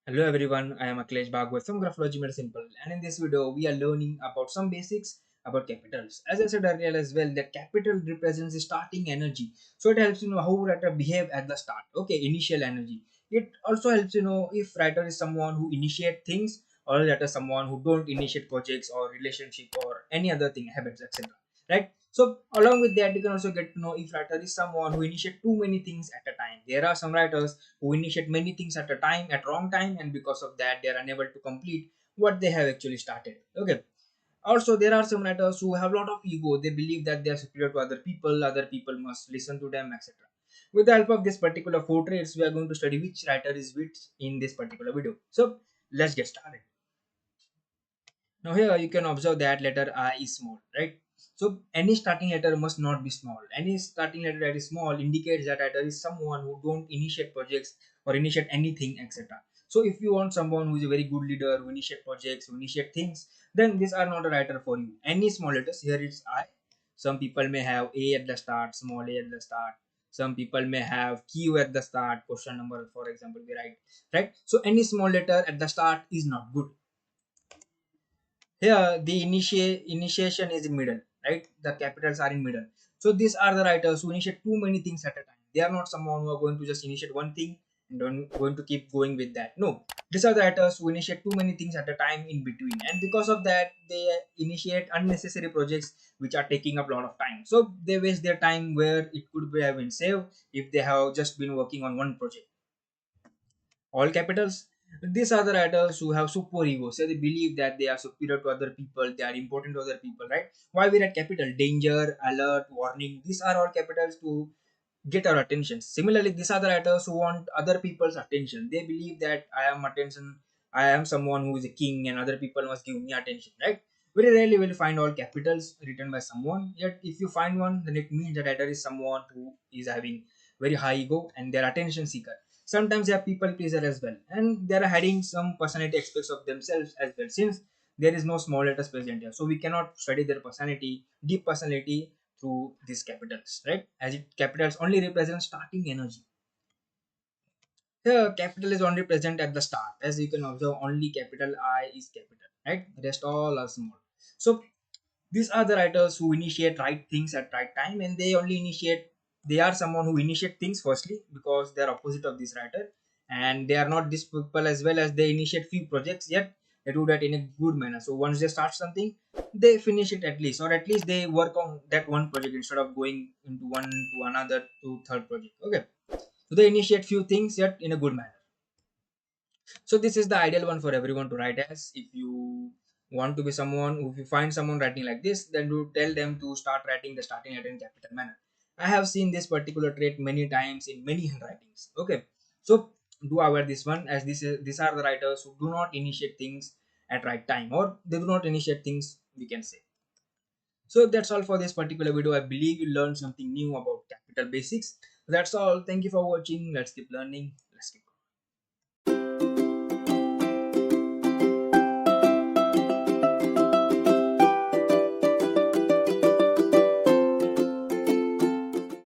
Hello everyone, I am Akhilesh Bhagwat from Graphologymadesimple, and in this video we are learning about some basics about capitals. As I said earlier as well, that capital represents the starting energy, so it helps you know how writer behave at the start. Okay, initial energy. It also helps you know if writer is someone who initiate things or writer someone who don't initiate projects or relationship or any other thing, habits, etc. Right? So along with that, you can also get to know if writer is someone who initiate too many things at a time. There are some writers who initiate many things at a time at wrong time, and because of that they are unable to complete what they have actually started. Okay, also there are some writers who have a lot of ego. They believe that they are superior to other people must listen to them, etc. With the help of this particular four traits, we are going to study which writer is which in this particular video. So let's get started. Now here you can observe that letter I is small, right? So any starting letter must not be small. Any starting letter that is small indicates that writer is someone who don't initiate projects or initiate anything, etc. So if you want someone who is a very good leader, who initiate projects, who initiate things, then these are not a writer for you. Any small letters, here it's I. Some people may have A at the start, small a at the start. Some people may have Q at the start, question number, for example, we write, right? So any small letter at the start is not good. Here, the initiation is in middle, right? The capitals are in middle. So these are the writers who initiate too many things at a time. They are not someone who are going to just initiate one thing and don't going to keep going with that. No, these are the writers who initiate too many things at a time in between, and because of that, they initiate unnecessary projects which are taking up a lot of time. So they waste their time where it could be have been saved if they have just been working on one project. All capitals. These are the writers who have super ego. So they believe that they are superior to other people, they are important to other people, right? Why we write capital? Danger, alert, warning. These are all capitals to get our attention. Similarly, these are the writers who want other people's attention. They believe that I am someone who is a king and other people must give me attention, right? Very rarely will you find all capitals written by someone. Yet if you find one, then it means that writer is someone who is having very high ego and they're attention seeker. Sometimes they are people pleaser as well, and they are hiding some personality aspects of themselves as well, since there is no small letters present here, so we cannot study their personality, deep personality, through these capitals, right? As it capitals only represent starting energy. Here capital is only present at the start. As you can observe, only capital I is capital, right? Rest all are small. So these are the writers who initiate right things at right time, and they only initiate, they are someone who initiate things firstly because they are opposite of this writer, and they are not these people as well as they initiate few projects, yet they do that in a good manner. So once they start something, they finish it at least, or at least they work on that one project instead of going into one to another to third project. Okay, so they initiate few things yet in a good manner. So this is the ideal one for everyone to write as. If you want to be someone, if you find someone writing like this, then you tell them to start writing the starting letter in capital manner. I have seen this particular trait many times in many handwritings. Okay, so do aware this one, as these are the writers who do not initiate things at right time, or they do not initiate things, we can say. So that's all for this particular video. I believe you learned something new about capital basics. That's all. Thank you for watching. Let's keep learning.